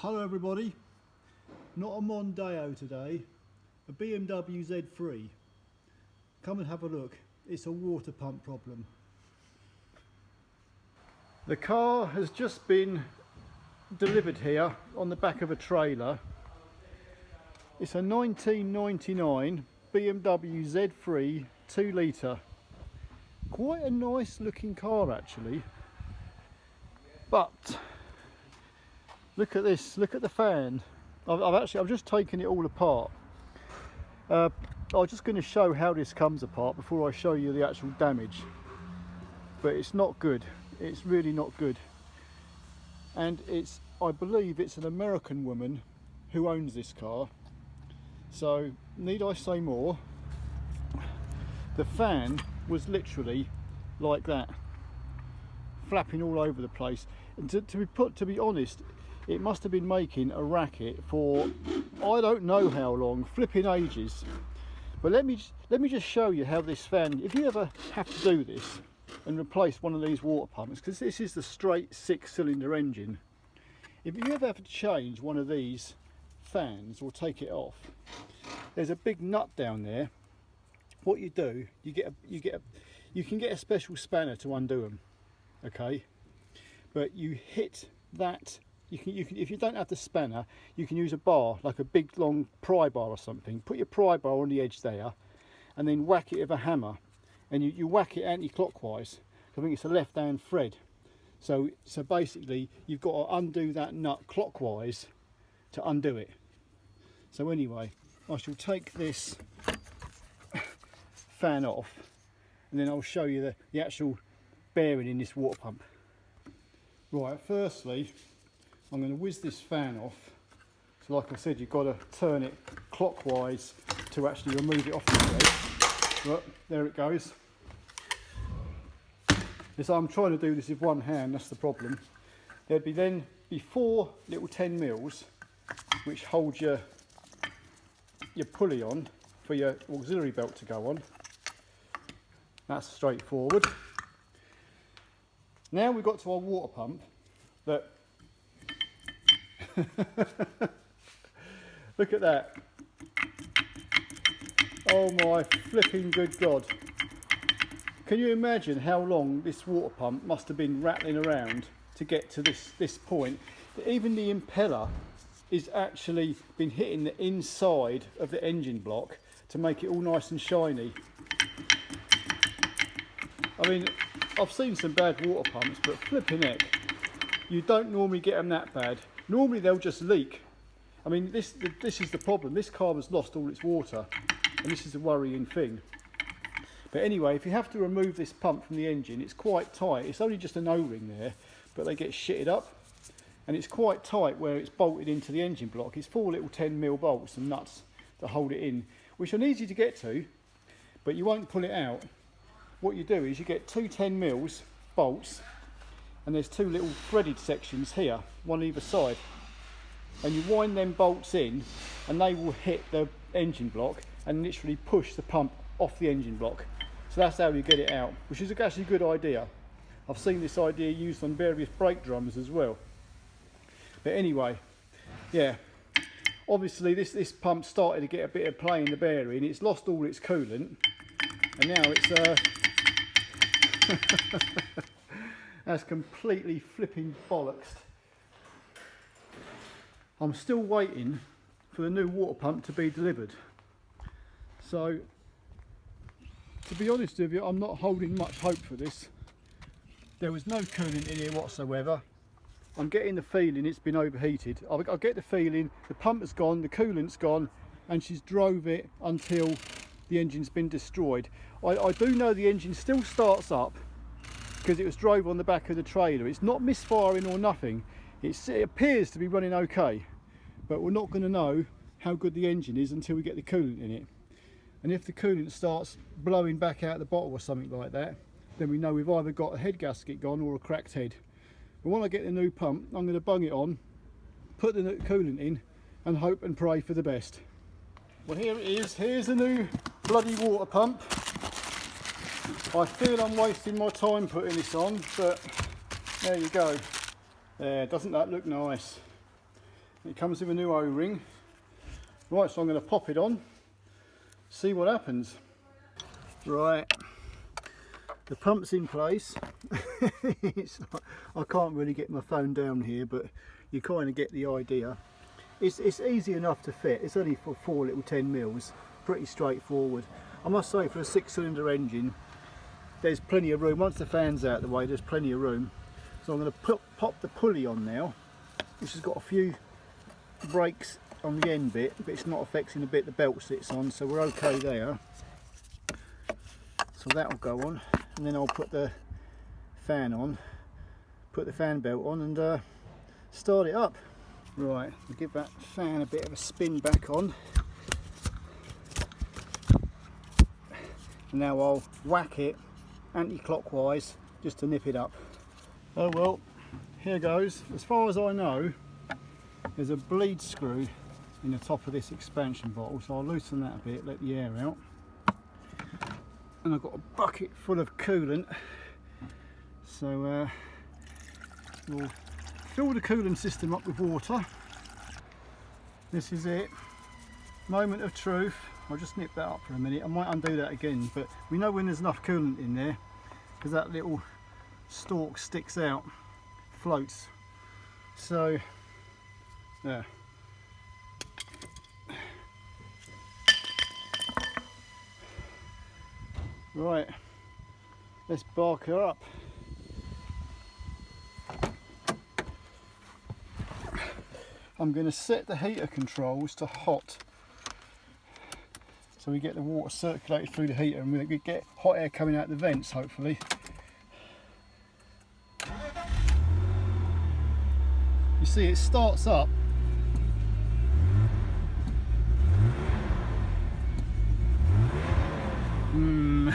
Hello everybody, not a Mondeo today, a BMW Z3. Come and have a look, it's a water pump problem. The car has just been delivered here on the back of a trailer. It's a 1999 BMW Z3 2 litre. Quite a nice looking car actually, but look at this, look at the fan. I've just taken it all apart. I'm just going to show how this comes apart before I show you the actual damage. But it's not good, it's really not good. And I believe it's an American woman who owns this car. So need I say more? The fan was literally like that, flapping all over the place. And to be honest, it must have been making a racket for I don't know how long, flipping ages. But let me just show you how this fan, if you ever have to do this and replace one of these water pumps, because this is the straight 6-cylinder engine, if you ever have to change one of these fans or take it off, there's a big nut down there. What you do, you can get a special spanner to undo them, okay? But you hit that. If you don't have the spanner, you can use a bar, like a big long pry bar or something. Put your pry bar on the edge there, and then whack it with a hammer. And you whack it anti-clockwise. I think it's a left-hand thread. So basically, you've got to undo that nut clockwise to undo it. So anyway, I shall take this fan off, and then I'll show you the actual bearing in this water pump. Right, firstly, I'm going to whiz this fan off. So like I said, you've got to turn it clockwise to actually remove it off the thread. Look, there it goes. So I'm trying to do this with one hand, that's the problem. There'd be 4 little 10 mils which hold your pulley on for your auxiliary belt to go on. That's straightforward. Now we've got to our water pump that look at that. Oh my flipping good God. Can you imagine how long this water pump must have been rattling around to get to this point? Even the impeller is actually been hitting the inside of the engine block to make it all nice and shiny. I mean, I've seen some bad water pumps, but flipping heck, you don't normally get them that bad. Normally they'll just leak. I mean, this is the problem. This car has lost all its water, and this is a worrying thing. But anyway, if you have to remove this pump from the engine, it's quite tight. It's only just an O-ring there, but they get shitted up. And it's quite tight where it's bolted into the engine block. It's 4 little 10 mil bolts and nuts to hold it in, which are easy to get to, but you won't pull it out. What you do is you get 2 10 mils bolts, and there's 2 little threaded sections here, one either side, and you wind them bolts in, and they will hit the engine block and literally push the pump off the engine block. So that's how you get it out, which is actually a good idea. I've seen this idea used on various brake drums as well. But anyway, yeah, obviously this pump started to get a bit of play in the bearing. It's lost all its coolant, and now it's that's completely flipping bollocks. I'm still waiting for the new water pump to be delivered. So, to be honest with you, I'm not holding much hope for this. There was no coolant in here whatsoever. I'm getting the feeling it's been overheated. I get the feeling the pump has gone, the coolant's gone, and she's drove it until the engine's been destroyed. I do know the engine still starts up because it was drove on the back of the trailer. It's not misfiring or nothing. It appears to be running okay, but we're not going to know how good the engine is until we get the coolant in it. And if the coolant starts blowing back out the bottle or something like that, then we know we've either got a head gasket gone or a cracked head. But when I get the new pump, I'm going to bung it on, put the coolant in, and hope and pray for the best. Well, here it is. Here's the new bloody water pump. I feel I'm wasting my time putting this on, but there you go. There, doesn't that look nice? It comes with a new O-ring. Right, so I'm going to pop it on, see what happens. Right, the pump's in place. It's like, I can't really get my phone down here, but you kind of get the idea. It's easy enough to fit. It's only for 4 little 10 mils, pretty straightforward. I must say, for a 6-cylinder engine, there's plenty of room. Once the fan's out of the way, there's plenty of room. So I'm going to pop the pulley on now, which has got a few brakes on the end bit, but it's not affecting the bit the belt sits on, so we're okay there. So that'll go on, and then I'll put the fan on, put the fan belt on, and start it up. Right, I'll give that fan a bit of a spin back on. And now I'll whack it anti-clockwise just to nip it up. Oh well, here goes. As far as I know, there's a bleed screw in the top of this expansion bottle, so I'll loosen that a bit, let the air out. And I've got a bucket full of coolant, so we'll fill the coolant system up with water. This is it, moment of truth. I'll just nip that up for a minute. I might undo that again, but we know when there's enough coolant in there, because that little stalk sticks out, floats. So yeah. Right, let's bark her up. I'm going to set the heater controls to hot, so we get the water circulated through the heater and we get hot air coming out the vents, hopefully. You see, it starts up.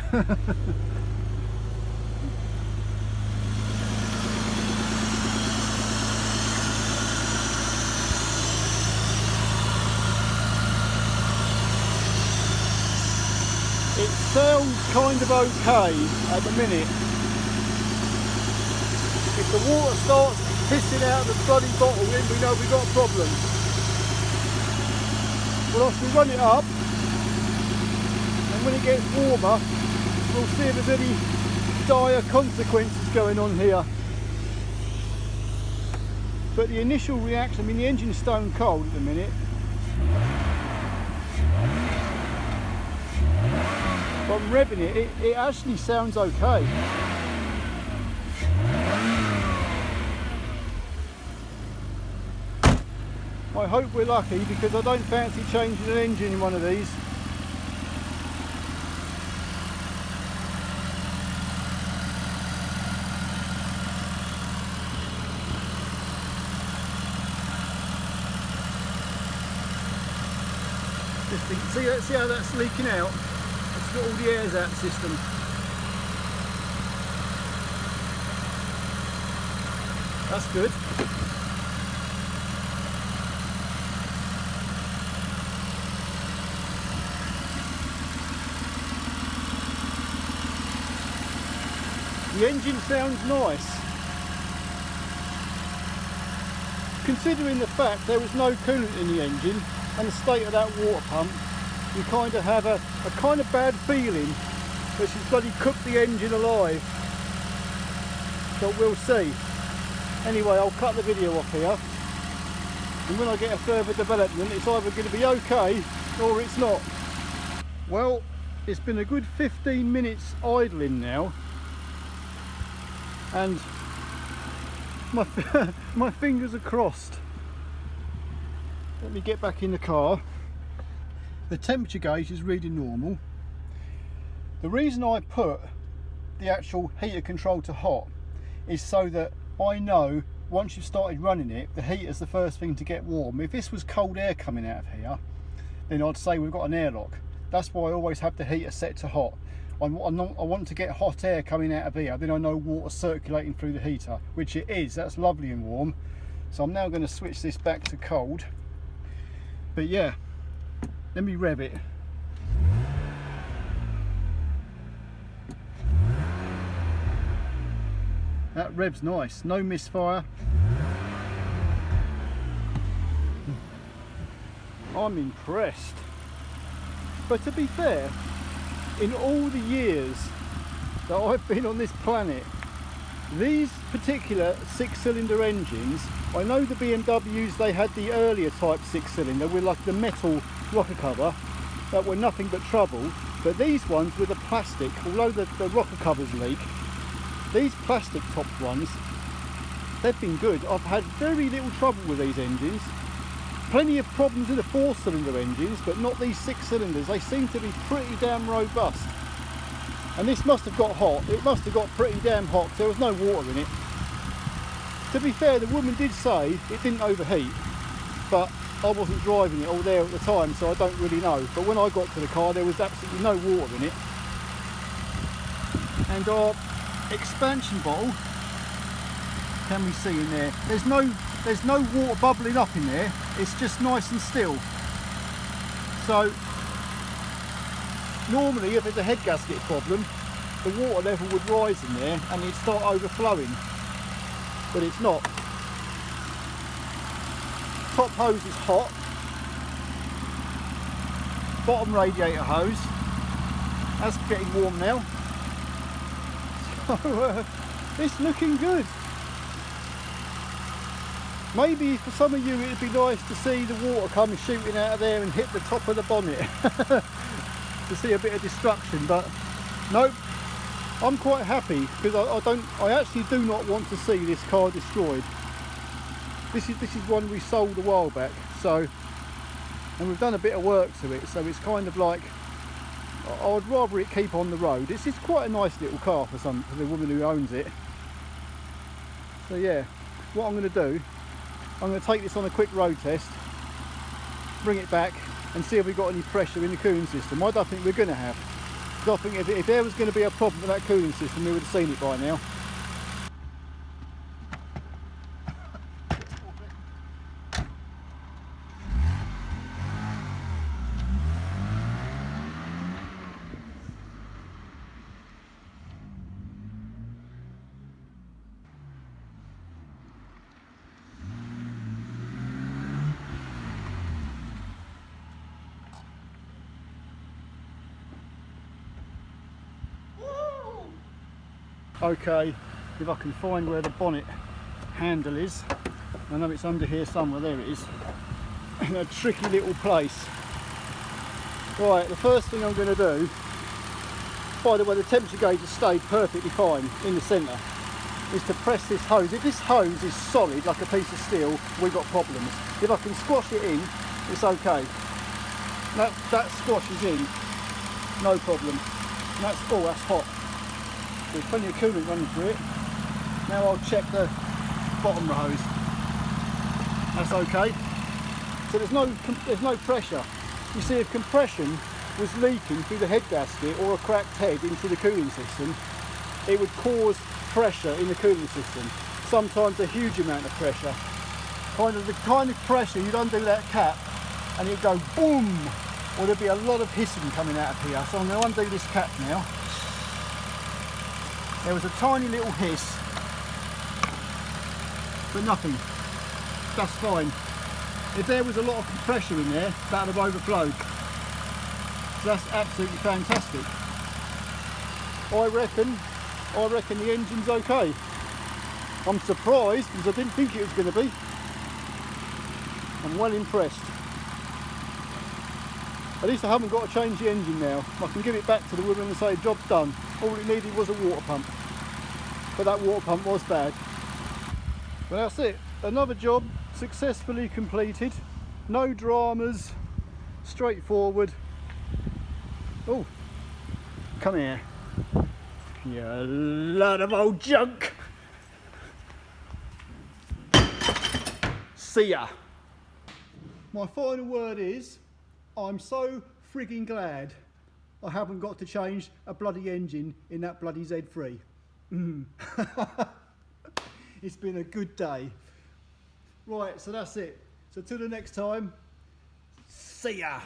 It sounds kind of okay at the minute. If the water starts pissing out of the bloody bottle, then we know we've got a problem. We'll have to run it up, and when it gets warmer, we'll see if there's any dire consequences going on here. But the initial reaction, I mean, the engine's stone cold at the minute. But I'm revving it, it actually sounds okay. I hope we're lucky, because I don't fancy changing an engine in one of these. See how that's leaking out? It's got all the airs out of the system. That's good. The engine sounds nice. Considering the fact there was no coolant in the engine and the state of that water pump, you kind of have a kind of bad feeling that she's bloody cooked the engine alive. But we'll see. Anyway, I'll cut the video off here, and when I get a further development, it's either going to be okay or it's not. Well, it's been a good 15 minutes idling now, and my fingers are crossed. Let me get back in the car. The temperature gauge is reading normal. The reason I put the actual heater control to hot is so that I know once you've started running it, the heater's the first thing to get warm. If this was cold air coming out of here, then I'd say we've got an airlock. That's why I always have the heater set to hot. I want to get hot air coming out of here, then I know water circulating through the heater, which it is. That's lovely and warm. So I'm now going to switch this back to cold. But yeah, let me rev it. That rev's nice, no misfire. I'm impressed. But to be fair, in all the years that I've been on this planet, these particular 6-cylinder engines, I know the BMWs, they had the earlier type 6-cylinder with like the metal rocker cover that were nothing but trouble, but these ones with the plastic, although the rocker covers leak, these plastic topped ones, they've been good. I've had very little trouble with these engines. Plenty of problems with the 4-cylinder engines, but not these 6-cylinders. They seem to be pretty damn robust. And this must have got hot. It must have got pretty damn hot because there was no water in it. To be fair, the woman did say it didn't overheat, but I wasn't driving it all there at the time, so I don't really know. But when I got to the car, there was absolutely no water in it. And our expansion bottle, can we see in there? There's no water bubbling up in there. It's just nice and still. So normally if it's a head gasket problem, the water level would rise in there and it'd start overflowing, but it's not. Top hose is hot. Bottom radiator hose, that's getting warm now. So it's looking good. Maybe for some of you it'd be nice to see the water come shooting out of there and hit the top of the bonnet to see a bit of destruction, but nope, I'm quite happy because I actually do not want to see this car destroyed. This is one we sold a while back, so, and we've done a bit of work to it, so it's kind of like I'd rather it keep on the road. It's quite a nice little car for the woman who owns it. So yeah, what I'm going to do, I'm going to take this on a quick road test, bring it back and see if we've got any pressure in the cooling system. I don't think we're going to have. Because I think if there was going to be a problem with that cooling system, we would have seen it by now. Okay, if I can find where the bonnet handle is. I know it's under here somewhere, there it is. In a tricky little place. Right, the first thing I'm going to do, by the way the temperature gauge has stayed perfectly fine in the centre, is to press this hose. If this hose is solid like a piece of steel, we've got problems. If I can squash it in, it's okay. That squashes in, no problem. And that's hot. There's plenty of coolant running through it. Now I'll check the bottom hose. That's okay. So there's no pressure. You see, if compression was leaking through the head gasket or a cracked head into the cooling system, it would cause pressure in the cooling system. Sometimes a huge amount of pressure. The kind of pressure you'd undo that cap and it'd go boom, or there'd be a lot of hissing coming out of here. So I'm going to undo this cap now. There was a tiny little hiss, but nothing. That's fine. If there was a lot of pressure in there, that would have overflowed. So that's absolutely fantastic. I reckon the engine's okay. I'm surprised because I didn't think it was going to be. I'm well impressed. At least I haven't got to change the engine now. I can give it back to the woman and say job's done. All it needed was a water pump. But that water pump was bad. But that's it. Another job successfully completed. No dramas. Straightforward. Oh, come here. You lot of old junk. See ya. My final word is, I'm so frigging glad I haven't got to change a bloody engine in that bloody Z3. It's been a good day. Right, so that's it. So till the next time, see ya.